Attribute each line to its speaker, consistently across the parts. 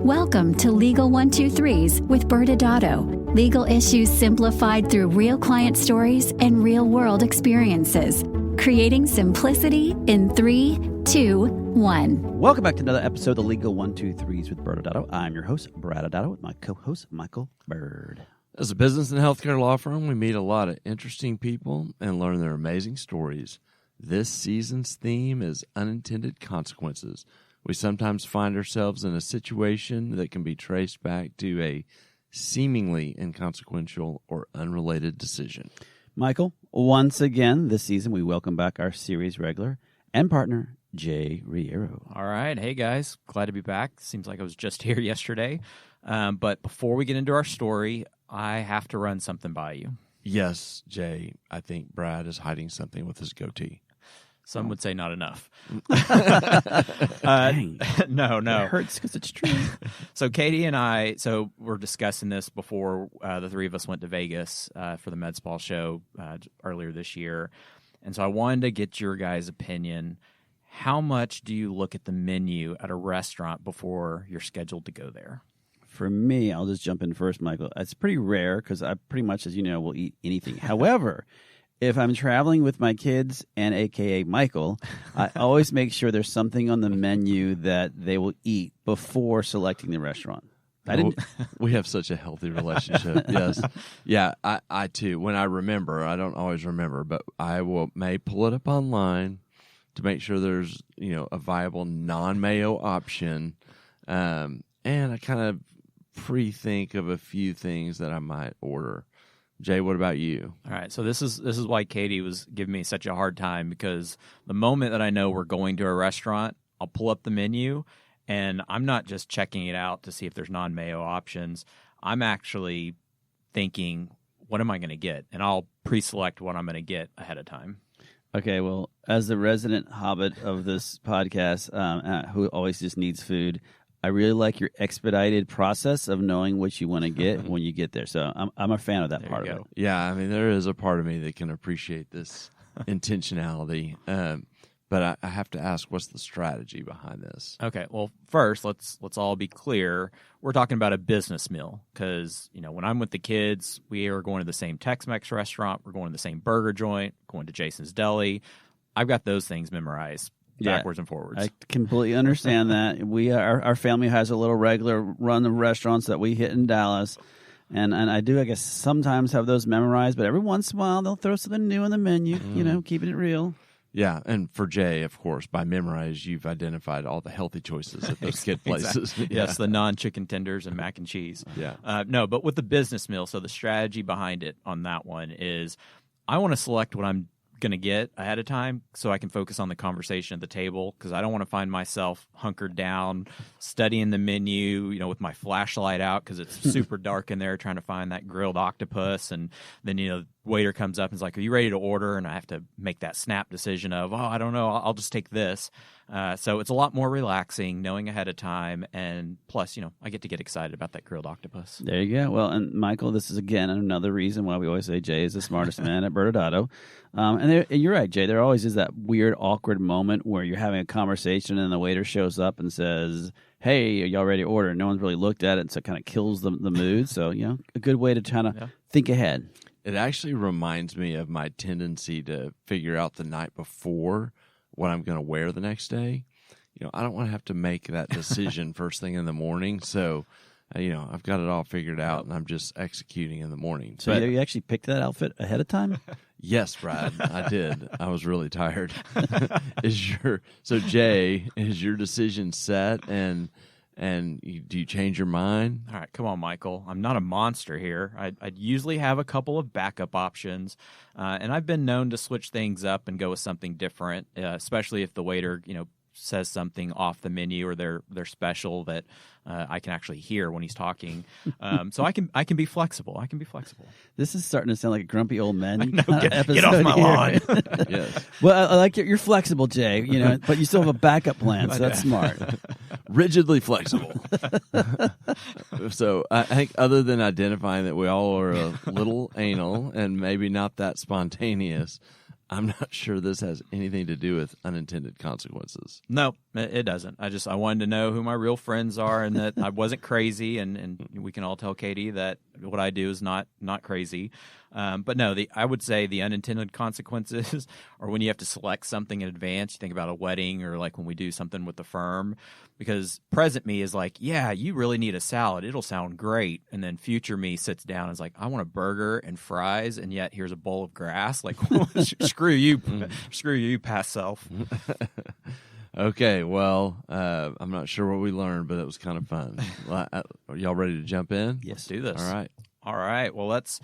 Speaker 1: Welcome to Legal 123s with ByrdAdatto. Legal issues simplified through real client stories and real-world experiences. Creating simplicity in 3, 2, 1.
Speaker 2: Welcome back to another episode of the Legal 123s with ByrdAdatto. I'm your host, ByrdAdatto, with my co-host, Michael Byrd.
Speaker 3: As a business and healthcare law firm, we meet a lot of interesting people and learn their amazing stories. This season's theme is unintended consequences. We sometimes find ourselves in a situation that can be traced back to a seemingly inconsequential or unrelated decision.
Speaker 2: Michael, once again this season, we welcome back our series regular and partner, Jay Reyero.
Speaker 4: All right. Hey, guys. Glad to be back. Seems like I was just here yesterday. But before we get into our story, I have to run something by you.
Speaker 3: Yes, Jay, I think Brad is hiding something with his goatee.
Speaker 4: Some would say not enough.
Speaker 2: Dang.
Speaker 4: No.
Speaker 2: It hurts because it's true.
Speaker 4: So Katie and I, we're discussing this before the three of us went to Vegas for the Med Spa show earlier this year. And so I wanted to get your guys' opinion. How much do you look at the menu at a restaurant before you're scheduled to go there?
Speaker 2: For me, I'll just jump in first, Michael. It's pretty rare because I pretty much, as you know, will eat anything. However, if I'm traveling with my kids and AKA Michael, I always make sure there's something on the menu that they will eat before selecting the restaurant.
Speaker 3: We have such a healthy relationship. Yes. Yeah, I too. When I remember, I don't always remember, but I may pull it up online to make sure there's, a viable non-mayo option. And I kind of pre-think of a few things that I might order. Jay, what about you?
Speaker 4: All right, so this is why Katie was giving me such a hard time, because the moment that I know we're going to a restaurant, I'll pull up the menu, and I'm not just checking it out to see if there's non-mayo options. I'm actually thinking, what am I going to get? And I'll pre-select what I'm going to get ahead of time.
Speaker 2: Okay, well, as the resident hobbit of this podcast, who always just needs food, I really like your expedited process of knowing what you want to get when you get there. So I'm a fan of that part of it.
Speaker 3: Yeah, I mean, there is a part of me that can appreciate this intentionality. But I have to ask, what's the strategy behind this?
Speaker 4: Okay, well, first, let's all be clear. We're talking about a business meal because, when I'm with the kids, we are going to the same Tex-Mex restaurant. We're going to the same burger joint, going to Jason's Deli. I've got those things memorized. Backwards and forwards. I
Speaker 2: completely understand that. Our family has a little regular run of restaurants that we hit in Dallas, and I do, I guess, sometimes have those memorized, but every once in a while they'll throw something new in the menu, keeping it real.
Speaker 3: Yeah, and for Jay, of course, by memorize, you've identified all the healthy choices at those kid places.
Speaker 4: Exactly. Yes, the non-chicken tenders and mac and cheese.
Speaker 3: Yeah.
Speaker 4: No, but with the business meal, so the strategy behind it on that one is I want to select what I'm going to get ahead of time so I can focus on the conversation at the table, because I don't want to find myself hunkered down studying the menu, with my flashlight out because it's super dark in there trying to find that grilled octopus, and then the waiter comes up and is like, "Are you ready to order?" And I have to make that snap decision of, I don't know, I'll just take this. So it's a lot more relaxing knowing ahead of time, and plus, I get to get excited about that grilled octopus.
Speaker 2: There you go. Well, and Michael, this is again another reason why we always say Jay is the smartest man at ByrdAdatto. And you're right, Jay. There always is that weird, awkward moment where you're having a conversation and the waiter shows up and says, "Hey, are y'all ready to order?" And no one's really looked at it, so it kind of kills the mood. So, a good way to kind of think ahead.
Speaker 3: It actually reminds me of my tendency to figure out the night before what I'm going to wear the next day. I don't want to have to make that decision first thing in the morning. So, I've got it all figured out, and I'm just executing in the morning.
Speaker 2: So you actually picked that outfit ahead of time?
Speaker 3: Yes, Brad, I did. I was really tired. So Jay, is your decision set, and do you change your mind?
Speaker 4: All right, come on, Michael. I'm not a monster here. I'd usually have a couple of backup options, and I've been known to switch things up and go with something different, especially if the waiter, says something off the menu or they're special that I can actually hear when he's talking. So I can be flexible.
Speaker 2: This is starting to sound like a grumpy old man
Speaker 4: episode. Get off my lawn.
Speaker 2: Yes. Well, I like you're flexible, Jay. But you still have a backup plan, so that's smart.
Speaker 3: Rigidly flexible. So I think other than identifying that we all are a little anal and maybe not that spontaneous, I'm not sure this has anything to do with unintended consequences.
Speaker 4: No, it doesn't. I wanted to know who my real friends are and that I wasn't crazy, and we can all tell Katie that what I do is not crazy. But no, I would say the unintended consequences are when you have to select something in advance. You think about a wedding or like when we do something with the firm, because present me is like, yeah, you really need a salad. It'll sound great. And then future me sits down and is like, I want a burger and fries, and yet here's a bowl of grass. Like, screw you, past self.
Speaker 3: Okay, well, I'm not sure what we learned, but it was kind of fun. Are y'all ready to jump in?
Speaker 4: Yes, do this.
Speaker 3: All right.
Speaker 4: All right. Well, let's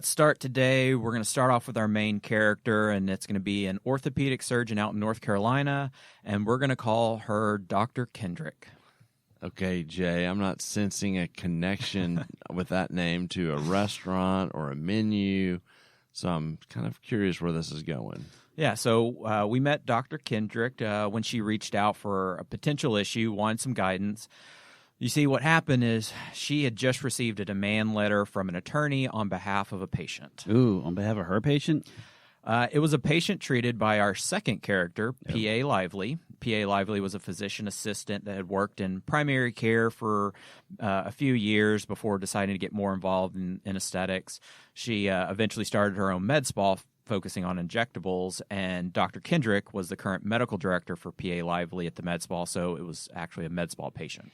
Speaker 4: start today. We're going to start off with our main character, and it's going to be an orthopedic surgeon out in North Carolina, and we're going to call her Dr. Kendrick.
Speaker 3: Okay, Jay, I'm not sensing a connection with that name to a restaurant or a menu, so I'm kind of curious where this is going.
Speaker 4: Yeah, so we met Dr. Kendrick when she reached out for a potential issue, wanted some guidance. You see, what happened is she had just received a demand letter from an attorney on behalf of a patient.
Speaker 2: Ooh, on behalf of her patient?
Speaker 4: It was a patient treated by our second character, P.A. Lively. P.A. Lively was a physician assistant that had worked in primary care for a few years before deciding to get more involved in aesthetics. She eventually started her own med spa focusing on injectables, and Dr. Kendrick was the current medical director for P.A. Lively at the med spa, so it was actually a med spa patient.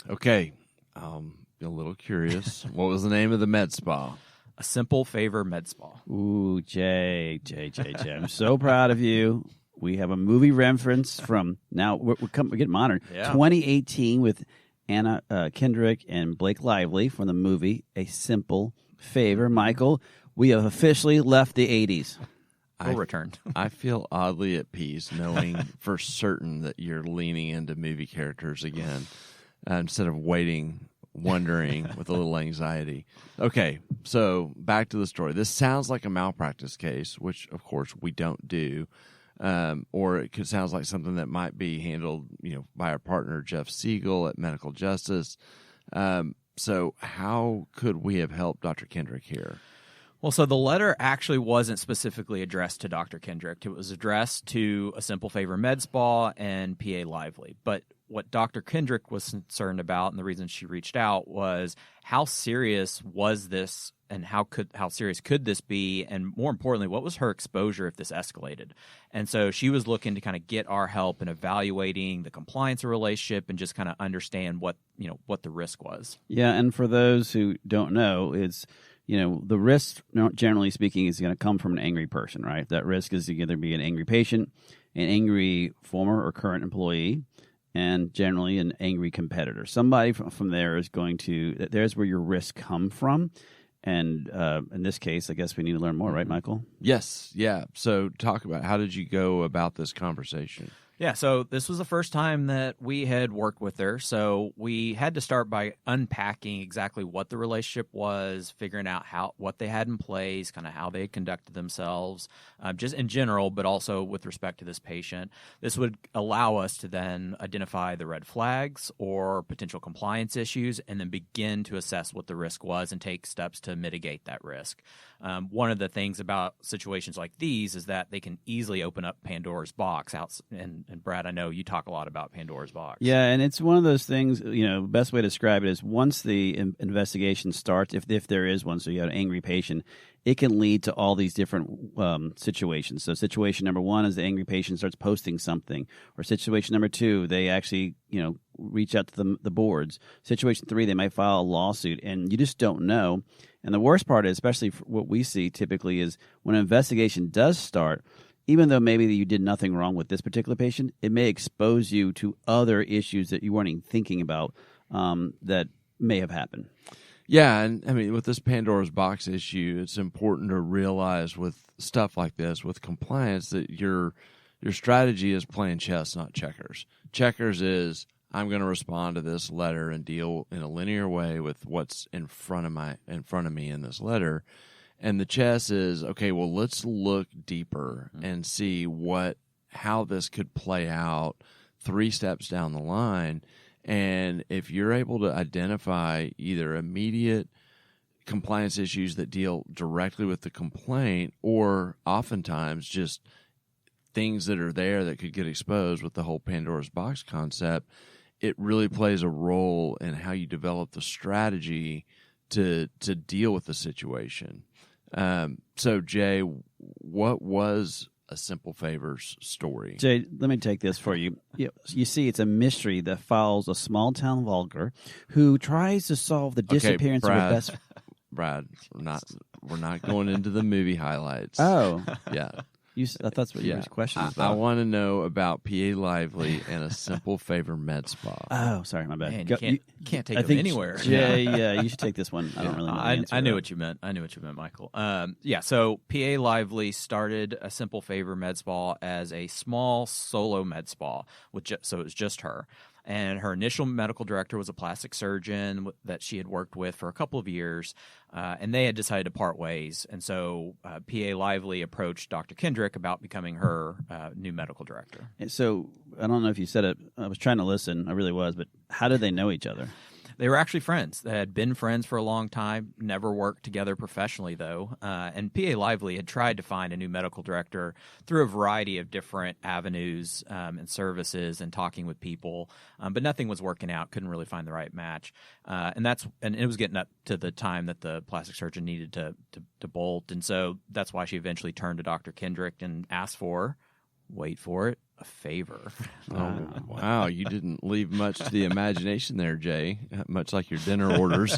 Speaker 3: Okay, a little curious. What was the name of the med spa?
Speaker 4: A Simple Favor Med Spa.
Speaker 2: Ooh, Jay. I'm so proud of you. We have a movie reference from now. We're getting modern.
Speaker 4: Yeah.
Speaker 2: 2018 with Anna Kendrick and Blake Lively from the movie A Simple Favor. Michael, we have officially left the 80s.
Speaker 4: We'll return.
Speaker 3: I feel oddly at peace knowing for certain that you're leaning into movie characters again instead of wondering with a little anxiety. Okay, so back to the story. This sounds like a malpractice case, which, of course, we don't do. Or it sounds like something that might be handled, by our partner, Jeff Siegel at Medical Justice. So how could we have helped Dr. Kendrick here?
Speaker 4: Well, so the letter actually wasn't specifically addressed to Dr. Kendrick. It was addressed to A Simple Favor Med Spa and P.A. Lively. But what Dr. Kendrick was concerned about, and the reason she reached out, was how serious was this, and how serious could this be, and more importantly, what was her exposure if this escalated? And so she was looking to kind of get our help in evaluating the compliance of relationship and just kind of understand what the risk was.
Speaker 2: Yeah, and for those who don't know, it's the risk, generally speaking, is going to come from an angry person, right? That risk is to either be an angry patient, an angry former or current employee, and generally an angry competitor. Somebody from there is going to, there's where your risk come from. And in this case, I guess we need to learn more, right, Michael?
Speaker 3: Yes, yeah. So talk about, how did you go about this conversation?
Speaker 4: Yeah, so this was the first time that we had worked with her, so we had to start by unpacking exactly what the relationship was, figuring out what they had in place, kind of how they had conducted themselves, just in general, but also with respect to this patient. This would allow us to then identify the red flags or potential compliance issues and then begin to assess what the risk was and take steps to mitigate that risk. One of the things about situations like these is that they can easily open up Pandora's box out, and Brad, I know you talk a lot about Pandora's box.
Speaker 2: Yeah, and it's one of those things, best way to describe it is once the investigation starts, if there is one, so you have an angry patient, it can lead to all these different situations. So situation number one is the angry patient starts posting something, or situation number two, they actually, reach out to the boards. Situation three, they might file a lawsuit, and you just don't know. And the worst part is, especially what we see typically, is when an investigation does start, even though maybe you did nothing wrong with this particular patient, it may expose you to other issues that you weren't even thinking about that may have happened.
Speaker 3: Yeah, and I mean, with this Pandora's box issue, it's important to realize with stuff like this, with compliance, that your strategy is playing chess, not checkers. Checkers is, I'm going to respond to this letter and deal in a linear way with what's in front of me in this letter. And the chess is, okay, well, let's look deeper and see how this could play out 3 steps down the line. And if you're able to identify either immediate compliance issues that deal directly with the complaint, or oftentimes just things that are there that could get exposed with the whole Pandora's box concept, it really plays a role in how you develop the strategy to deal with the situation. So, Jay, what was a Simple Favors story?
Speaker 2: Jay, let me take this for you. You see, it's a mystery that follows a small-town vulgar who tries to solve the disappearance of her best...
Speaker 3: Brad, we're not going into the movie highlights.
Speaker 2: Oh.
Speaker 3: Yeah.
Speaker 2: That's what your question is about.
Speaker 3: I want to know about PA Lively and a Simple Favor med spa.
Speaker 2: Oh, sorry, my bad.
Speaker 4: Man, you can't take them anywhere.
Speaker 2: Yeah, you should take this one. I don't really know.
Speaker 4: I knew what you meant. I knew what you meant, Michael. So PA Lively started a Simple Favor med spa as a small solo med spa, so it was just her. And her initial medical director was a plastic surgeon that she had worked with for a couple of years, and they had decided to part ways. And so PA Lively approached Dr. Kendrick about becoming her new medical director.
Speaker 2: So I don't know if you said it. I was trying to listen. I really was. But how did they know each other?
Speaker 4: They were actually friends. They had been friends for a long time, never worked together professionally, though. And PA Lively had tried to find a new medical director through a variety of different avenues and services and talking with people, but nothing was working out, couldn't really find the right match. And it was getting up to the time that the plastic surgeon needed to bolt. And so that's why she eventually turned to Dr. Kendrick and asked for, wait for it, a favor.
Speaker 3: Oh, wow. You didn't leave much to the imagination there, Jay, much like your dinner orders.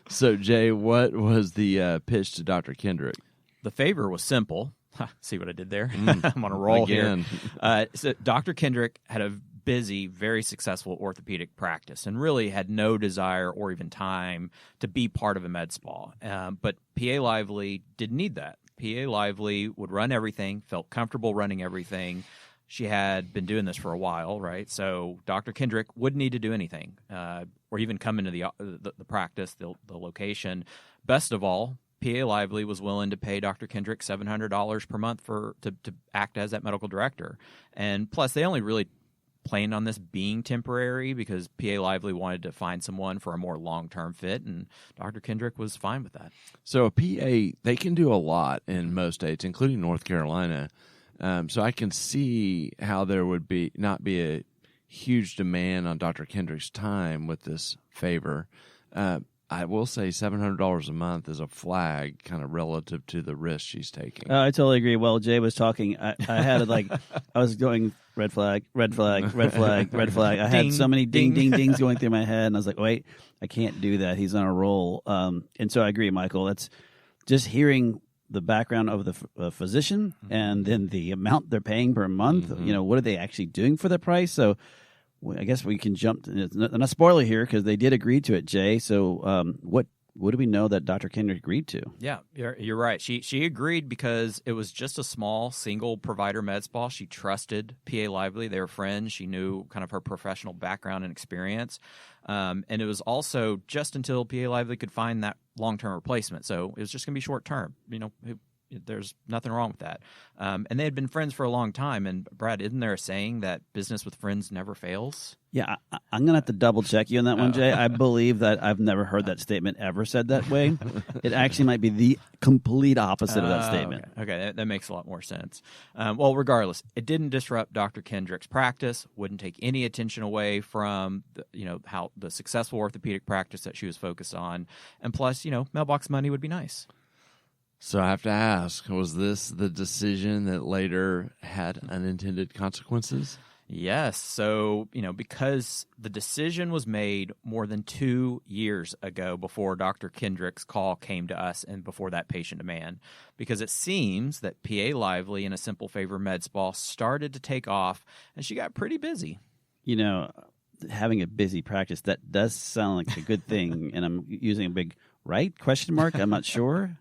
Speaker 3: So, Jay, what was the pitch to Dr. Kendrick?
Speaker 4: The favor was simple. See what I did there? I'm on a roll
Speaker 3: again.
Speaker 4: Here. So Dr. Kendrick had a busy, very successful orthopedic practice and really had no desire or even time to be part of a med spa. But PA Lively didn't need that. PA Lively would run everything, felt comfortable running everything. She had been doing this for a while, right? So Dr. Kendrick wouldn't need to do anything or even come into the practice, the location. Best of all, PA Lively was willing to pay Dr. Kendrick $700 per month to act as that medical director. And plus, they only really planned on this being temporary because PA Lively wanted to find someone for a more long-term fit, and Dr. Kendrick was fine with that.
Speaker 3: So a PA, they can do a lot in most states, including North Carolina. So I can see how there would not be a huge demand on Dr. Kendrick's time with this favor. I will say $700 a month is a flag kind of relative to the risk she's taking.
Speaker 2: I totally agree. While Jay was talking, I had I was going red flag, red flag, red flag, red flag. I had so many dings going through my head, and I was like, wait, I can't do that. He's on a roll. And so I agree, Michael. That's just hearing the background of the physician and then the amount they're paying per month. Mm-hmm. What are they actually doing for the price? So I guess we can jump. Not spoiler here because they did agree to it, Jay. So what do we know that Dr. Kendrick agreed to?
Speaker 4: Yeah, you're right. She agreed because it was just a small single provider med spa. She trusted PA Lively. They were friends. She knew kind of her professional background and experience. And it was also just until PA Lively could find that long-term replacement. So it was just going to be short-term. There's nothing wrong with that. And they had been friends for a long time. And, Brad, isn't there a saying that business with friends never fails?
Speaker 2: Yeah, I'm going to have to double-check you on that one, Jay. I believe that I've never heard that statement ever said that way. It actually might be the complete opposite of that statement.
Speaker 4: Okay. That makes a lot more sense. Well, regardless, it didn't disrupt Dr. Kendrick's practice, wouldn't take any attention away from how the successful orthopedic practice that she was focused on. And plus, mailbox money would be nice.
Speaker 3: So I have to ask, was this the decision that later had unintended consequences?
Speaker 4: Yes. So, because the decision was made more than 2 years ago before Dr. Kendrick's call came to us and before that patient demand, because it seems that PA Lively in a Simple Favor med spa started to take off and she got pretty busy.
Speaker 2: Having a busy practice, that does sound like a good thing. And I'm using a big right question mark. I'm not sure.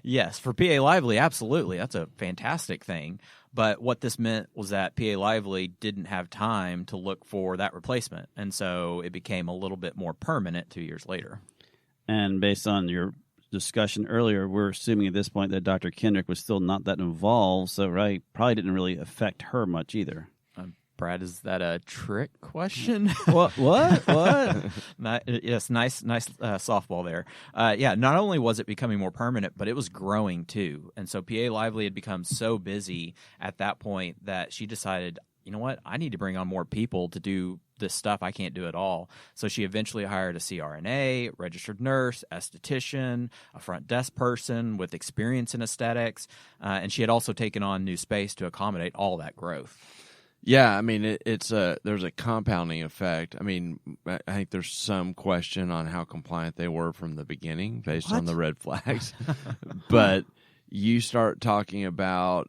Speaker 4: Yes, for PA Lively, absolutely. That's a fantastic thing. But what this meant was that PA Lively didn't have time to look for that replacement. And so it became a little bit more permanent 2 years later.
Speaker 2: And based on your discussion earlier, we're assuming at this point that Dr. Kendrick was still not that involved. So, right, probably didn't really affect her much either.
Speaker 4: Brad, is that a trick question?
Speaker 2: What?
Speaker 4: Yes, nice softball there. Not only was it becoming more permanent, but it was growing too. And so PA Lively had become so busy at that point that she decided, you know what, I need to bring on more people to do this stuff. I can't do it all. So she eventually hired a CRNA, registered nurse, esthetician, a front desk person with experience in aesthetics, and she had also taken on new space to accommodate all that growth.
Speaker 3: Yeah, I mean, there's a compounding effect. I mean, I think there's some question on how compliant they were from the beginning based on the red flags. But you start talking about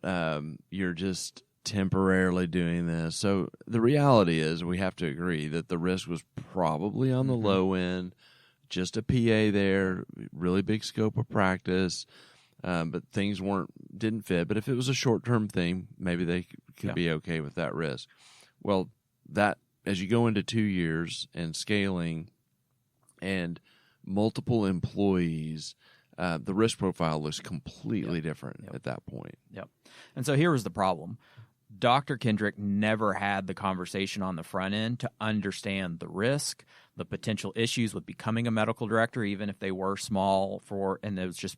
Speaker 3: you're just temporarily doing this. So the reality is we have to agree that the risk was probably on the low end, just a PA there, really big scope of practice. But things didn't fit. But if it was a short-term thing, maybe they could be okay with that risk. Well, that as you go into 2 years and scaling and multiple employees, the risk profile looks completely different at that point.
Speaker 4: Yep. And so here was the problem. Dr. Kendrick never had the conversation on the front end to understand the risk, the potential issues with becoming a medical director, even if they were small and it was just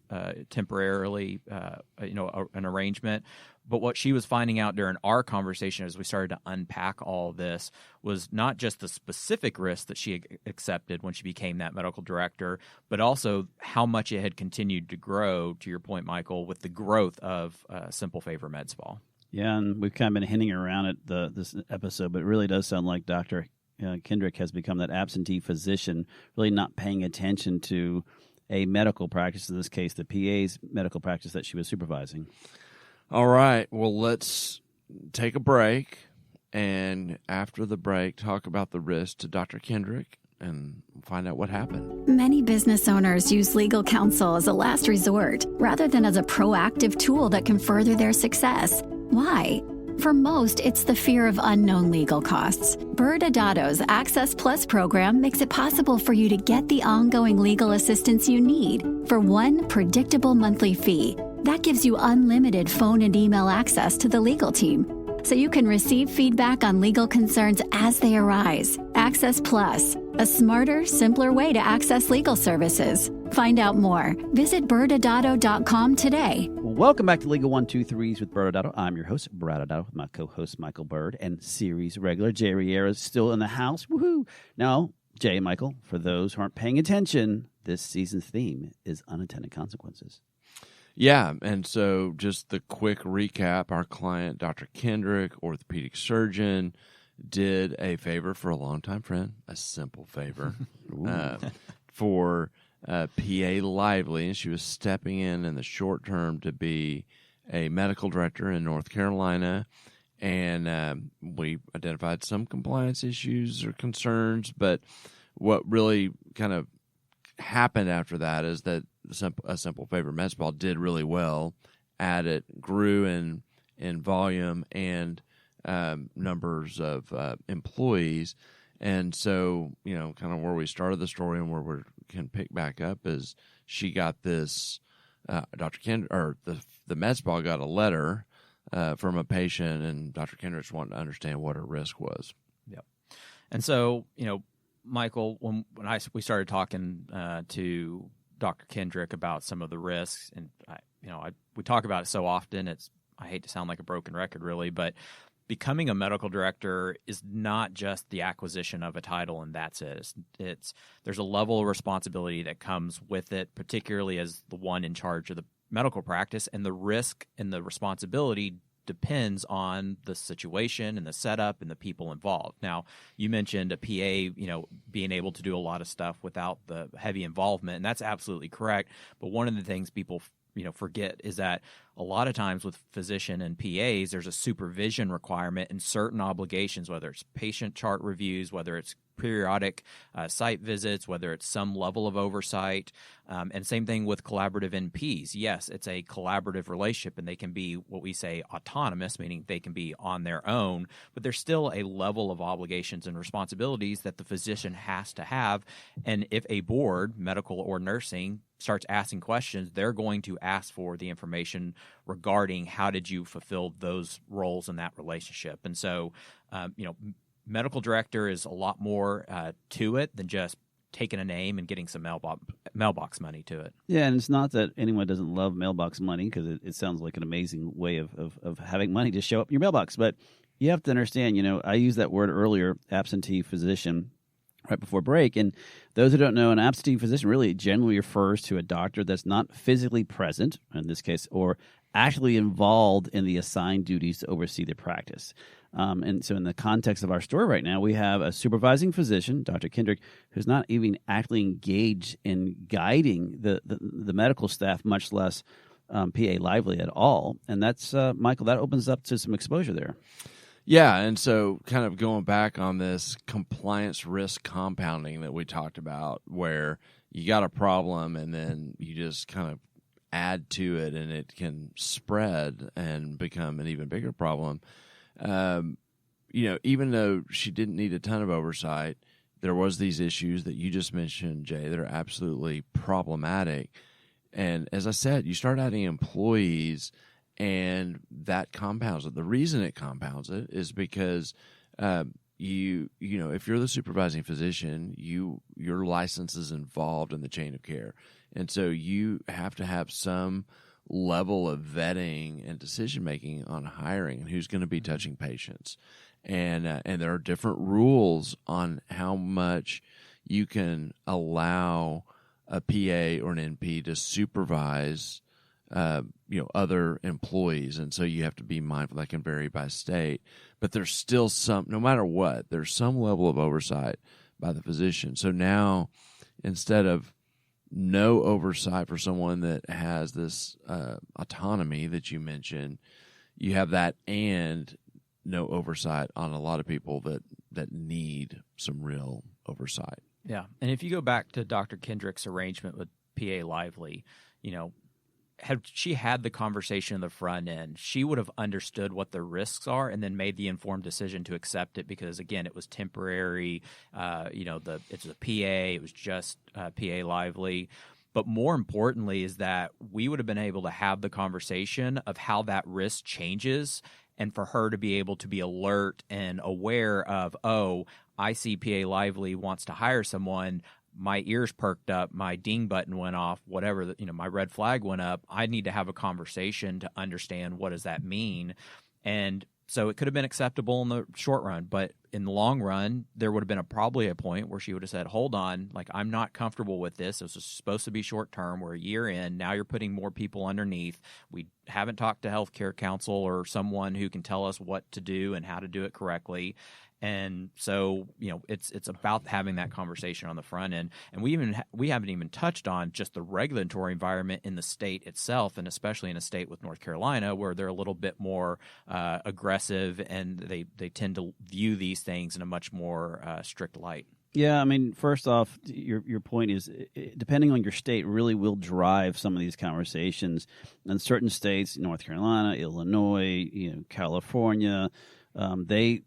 Speaker 4: temporarily, an arrangement. But what she was finding out during our conversation as we started to unpack all this was not just the specific risk that she accepted when she became that medical director, but also how much it had continued to grow, to your point, Michael, with the growth of Simple Favor Med Spa.
Speaker 2: Yeah, and we've kind of been hinting around it this episode, but it really does sound like Dr. Kendrick has become that absentee physician, really not paying attention to a medical practice, in this case, the PA's medical practice that she was supervising.
Speaker 3: All right, well, let's take a break, and after the break, talk about the risk to Dr. Kendrick and find out what happened.
Speaker 1: Many business owners use legal counsel as a last resort rather than as a proactive tool that can further their success. Why? For most, it's the fear of unknown legal costs. ByrdAdatto's Access Plus program makes it possible for you to get the ongoing legal assistance you need for one predictable monthly fee. That gives you unlimited phone and email access to the legal team, so you can receive feedback on legal concerns as they arise. Access Plus, a smarter, simpler way to access legal services. Find out more. Visit ByrdAdatto.com today.
Speaker 2: Welcome back to Legal 123s with ByrdAdatto. I'm your host, ByrdAdatto, with my co-host Michael Byrd, and series regular Jay Reyero is still in the house. Woohoo! Now, Jay and Michael, for those who aren't paying attention, this season's theme is unintended consequences.
Speaker 3: Yeah, and so just the quick recap, our client, Dr. Kendrick, orthopedic surgeon, did a favor for a longtime friend, a simple favor, for PA Lively, and she was stepping in the short term to be a medical director in North Carolina, and we identified some compliance issues or concerns, but what really kind of happened after that is that a Simple Favor Med Spa did really well at it, grew in volume and numbers of employees. And so, kind of where we started the story and where we can pick back up is she got this, Dr. Kendrick, or the med spa got a letter from a patient, and Dr. Kendrick wanted to understand what her risk was.
Speaker 4: Yep. And so, Michael, when we started talking to Dr. Kendrick about some of the risks, and we talk about it so often, I hate to sound like a broken record, really, but becoming a medical director is not just the acquisition of a title and that's it. There's a level of responsibility that comes with it, particularly as the one in charge of the medical practice, and the risk and the responsibility depends on the situation and the setup and the people involved. Now, you mentioned a PA, being able to do a lot of stuff without the heavy involvement, and that's absolutely correct. But one of the things people forget is that a lot of times with physician and PAs, there's a supervision requirement and certain obligations, whether it's patient chart reviews, whether it's periodic site visits, whether it's some level of oversight, and same thing with collaborative NPs. Yes, it's a collaborative relationship, and they can be what we say autonomous, meaning they can be on their own, but there's still a level of obligations and responsibilities that the physician has to have. And if a board, medical or nursing, starts asking questions, they're going to ask for the information regarding how did you fulfill those roles in that relationship. And so, medical director is a lot more to it than just taking a name and getting some mailbox money to it.
Speaker 2: Yeah, and it's not that anyone doesn't love mailbox money, because it sounds like an amazing way of having money just show up in your mailbox. But you have to understand, I used that word earlier, absentee physician, right before break. And those who don't know, an absentee physician really generally refers to a doctor that's not physically present, in this case, or actually involved in the assigned duties to oversee the practice. And so in the context of our story right now, we have a supervising physician, Dr. Kendrick, who's not even actually engaged in guiding the medical staff, much less PA Lively at all. And that's, Michael, that opens up to some exposure there.
Speaker 3: Yeah, and so kind of going back on this compliance risk compounding that we talked about, where you got a problem and then you just kind of add to it and it can spread and become an even bigger problem. Even though she didn't need a ton of oversight, there was these issues that you just mentioned, Jay, that are absolutely problematic. And as I said, you start adding employees, and that compounds it. The reason it compounds it is because if you're the supervising physician, your license is involved in the chain of care, and so you have to have some level of vetting and decision making on hiring and who's going to be touching patients, and there are different rules on how much you can allow a PA or an NP to supervise other employees, and so you have to be mindful that can vary by state, but there's still no matter what, there's some level of oversight by the physician. So now, instead of no oversight for someone that has this autonomy that you mentioned, you have that and no oversight on a lot of people that need some real oversight.
Speaker 4: Yeah, and if you go back to Dr. Kendrick's arrangement with PA Lively, had she had the conversation in the front end, she would have understood what the risks are and then made the informed decision to accept it because, again, it was temporary. It's a PA. It was just PA Lively. But more importantly is that we would have been able to have the conversation of how that risk changes and for her to be able to be alert and aware of, I see PA Lively wants to hire someone. My ears perked up, my ding button went off, whatever, my red flag went up. I need to have a conversation to understand what does that mean. And so it could have been acceptable in the short run, but in the long run, there would have been probably a point where she would have said, hold on, I'm not comfortable with this. This was supposed to be short term. We're a year in. Now you're putting more people underneath. We haven't talked to healthcare counsel or someone who can tell us what to do and how to do it correctly. And so, it's about having that conversation on the front end. And we haven't even touched on just the regulatory environment in the state itself, and especially in a state with North Carolina, where they're a little bit more aggressive and they tend to view these things in a much more strict light.
Speaker 2: Yeah, first off, your point is, depending on your state, really will drive some of these conversations. In certain states, North Carolina, Illinois, California, they're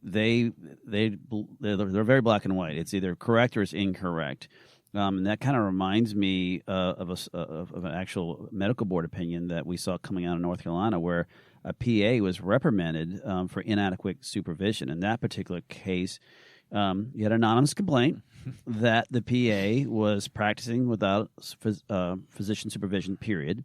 Speaker 2: very black and white. It's either correct or it's incorrect. And that kind of reminds me of an actual medical board opinion that we saw coming out of North Carolina, where a PA was reprimanded for inadequate supervision. In that particular case, you had an anonymous complaint that the PA was practicing without physician supervision, period.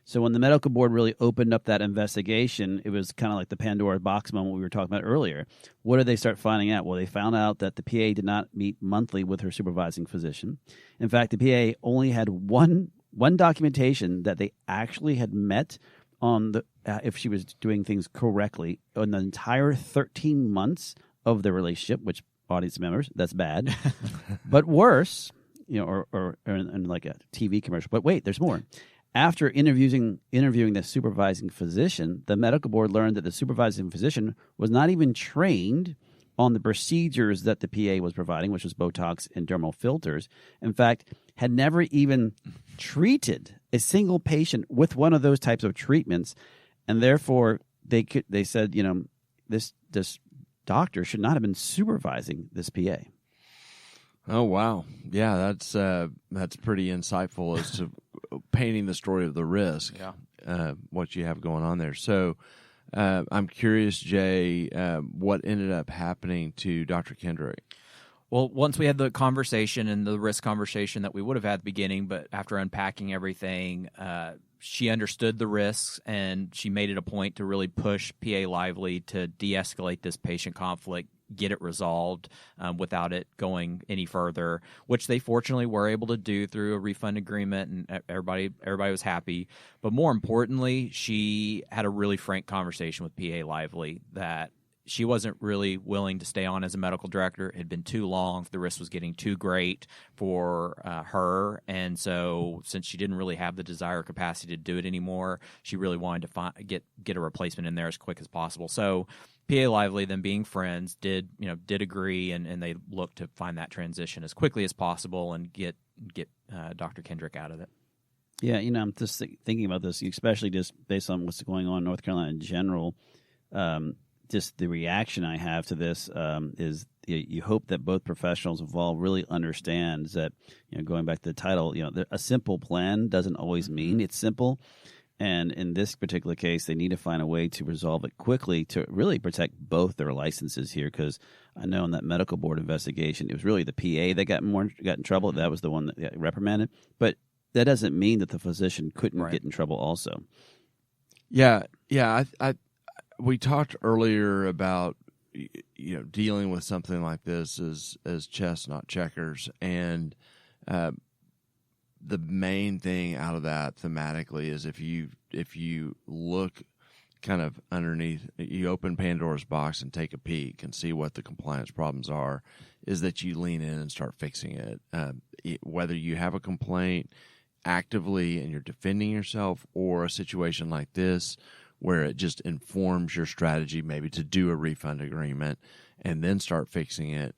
Speaker 2: So when the medical board really opened up that investigation, it was kind of like the Pandora box moment we were talking about earlier. What did they start finding out? Well, they found out that the PA did not meet monthly with her supervising physician. In fact, the PA only had one documentation that they actually had met on the if she was doing things correctly on the entire 13 months of the relationship, which, audience members, that's bad. But worse, or in like a TV commercial. But wait, there's more. After interviewing the supervising physician, the medical board learned that the supervising physician was not even trained on the procedures that the PA was providing, which was Botox and dermal filters. In fact, had never even treated a single patient with one of those types of treatments, and therefore they said, this doctor should not have been supervising this PA.
Speaker 3: Oh wow, yeah, that's pretty insightful as to painting the story of the risk.
Speaker 4: Yeah.
Speaker 3: what you have going on there. So I'm curious, Jay, what ended up happening to Dr. Kendrick?
Speaker 4: Well, once we had the conversation and the risk conversation that we would have had at the beginning, but after unpacking everything, she understood the risks, and she made it a point to really push PA Lively to de-escalate this patient conflict, get it resolved without it going any further, which they fortunately were able to do through a refund agreement, and everybody was happy. But more importantly, she had a really frank conversation with PA Lively that she wasn't really willing to stay on as a medical director. It had been too long. The risk was getting too great for her. And so since she didn't really have the desire or capacity to do it anymore, she really wanted to get a replacement in there as quick as possible. So PA Lively, them being friends, did agree, and they looked to find that transition as quickly as possible and get Dr. Kendrick out of it.
Speaker 2: Yeah, I'm just thinking about this, especially just based on what's going on in North Carolina in general. Just the reaction I have to this is you hope that both professionals involved really understands that, going back to the title, a simple plan doesn't always mean it's simple. And in this particular case, they need to find a way to resolve it quickly to really protect both their licenses here. Because I know in that medical board investigation, it was really the PA that got in trouble. That was the one that got reprimanded. But that doesn't mean that the physician couldn't get in trouble also.
Speaker 3: Yeah. We talked earlier about dealing with something like this as chess, not checkers, and the main thing out of that thematically is if you look kind of underneath, you open Pandora's box and take a peek and see what the compliance problems are, is that you lean in and start fixing it. Whether you have a complaint actively and you're defending yourself, or a situation like this where it just informs your strategy maybe to do a refund agreement and then start fixing it,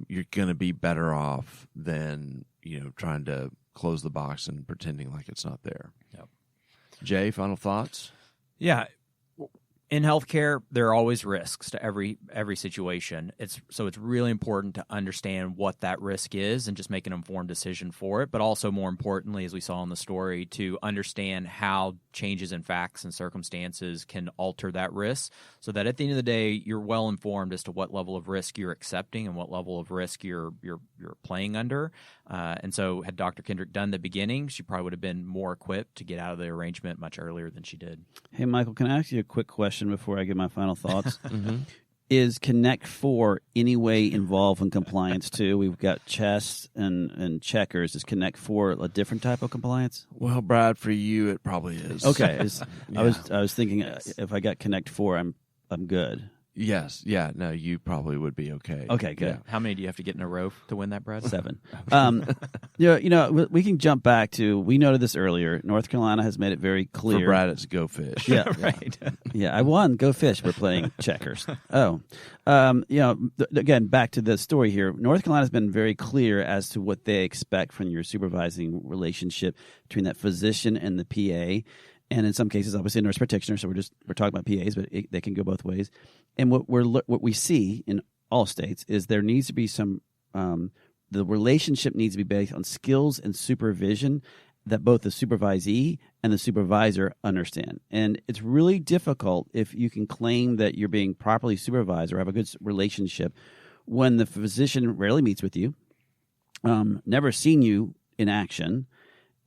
Speaker 3: you're going to be better off than trying to close the box and pretending like it's not there.
Speaker 4: Yep.
Speaker 3: Jay, final thoughts?
Speaker 4: Yeah. In healthcare, there are always risks to every situation. It's really important to understand what that risk is and just make an informed decision for it. But also, more importantly, as we saw in the story, to understand how changes in facts and circumstances can alter that risk, so that at the end of the day, you're well informed as to what level of risk you're accepting and what level of risk you're playing under. And so, had Dr. Kendrick done the beginning, she probably would have been more equipped to get out of the arrangement much earlier than she did.
Speaker 2: Hey, Michael, can I ask you a quick question before I give my final thoughts? Is Connect 4 any way involved in compliance too? We've got chess and checkers. Is Connect 4 a different type of compliance?
Speaker 3: Well, Brad, for you, it probably is.
Speaker 2: Okay. I was thinking if I got Connect 4, I'm good.
Speaker 3: Yes. Yeah. No, you probably would be okay.
Speaker 2: Okay, good.
Speaker 3: Yeah.
Speaker 4: How many do you have to get in a row to win that, Brad?
Speaker 2: 7. We can jump back to, we noted this earlier, North Carolina has made it very clear.
Speaker 3: For Brad, it's go fish.
Speaker 2: Yeah.
Speaker 4: Right.
Speaker 2: Yeah, I won. Go fish. We're playing checkers. Again, back to the story here. North Carolina has been very clear as to what they expect from your supervising relationship between that physician and the PA. And in some cases, obviously, nurse practitioner. So we're talking about PAs, but they can go both ways. And what we see in all states is there needs to be some the relationship needs to be based on skills and supervision that both the supervisee and the supervisor understand. And it's really difficult if you can claim that you're being properly supervised or have a good relationship when the physician rarely meets with you, never seen you in action.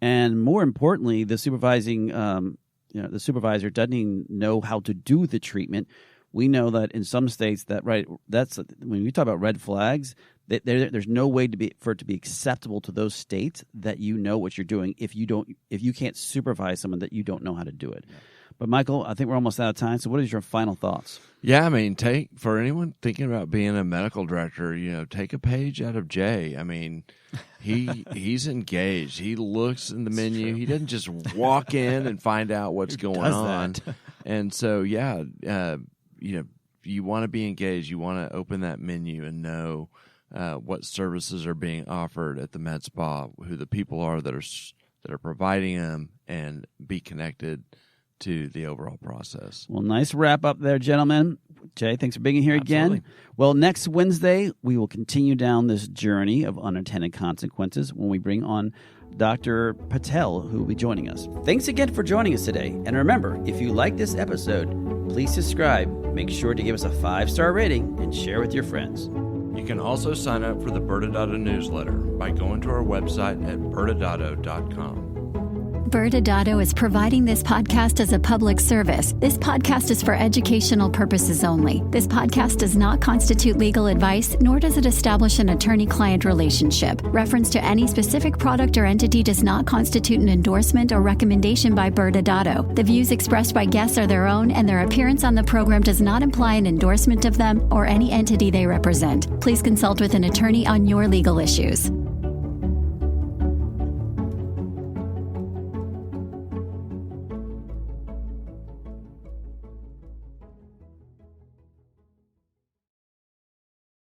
Speaker 2: And more importantly, the the supervisor doesn't even know how to do the treatment. We know that in some states that's when we talk about red flags, there's no way for it to be acceptable to those states that you know what you're doing if you can't supervise someone that you don't know how to do it. Yeah. But Michael, I think we're almost out of time. So what is your final thoughts?
Speaker 3: Yeah, I mean, for anyone thinking about being a medical director, take a page out of Jay. I mean, he's engaged. He looks in the menu.
Speaker 4: True.
Speaker 3: He doesn't just walk in and find out what's going on. And so, you want to be engaged. You want to open that menu and know what services are being offered at the med spa, who the people are that are providing them, and be connected to the overall process.
Speaker 2: Well, nice wrap up there, gentlemen. Jay, thanks for being here again. Well, next Wednesday, we will continue down this journey of unintended consequences when we bring on Dr. Patel, who will be joining us. Thanks again for joining us today. And remember, if you like this episode, please subscribe, make sure to give us a 5-star rating, and share with your friends.
Speaker 3: You can also sign up for the ByrdAdatto newsletter by going to our website at ByrdAdatto.com.
Speaker 1: ByrdAdatto is providing this podcast as a public service. This podcast is for educational purposes only. This podcast does not constitute legal advice, nor does it establish an attorney-client relationship. Reference to any specific product or entity does not constitute an endorsement or recommendation by ByrdAdatto. The views expressed by guests are their own, and their appearance on the program does not imply an endorsement of them or any entity they represent. Please consult with an attorney on your legal issues.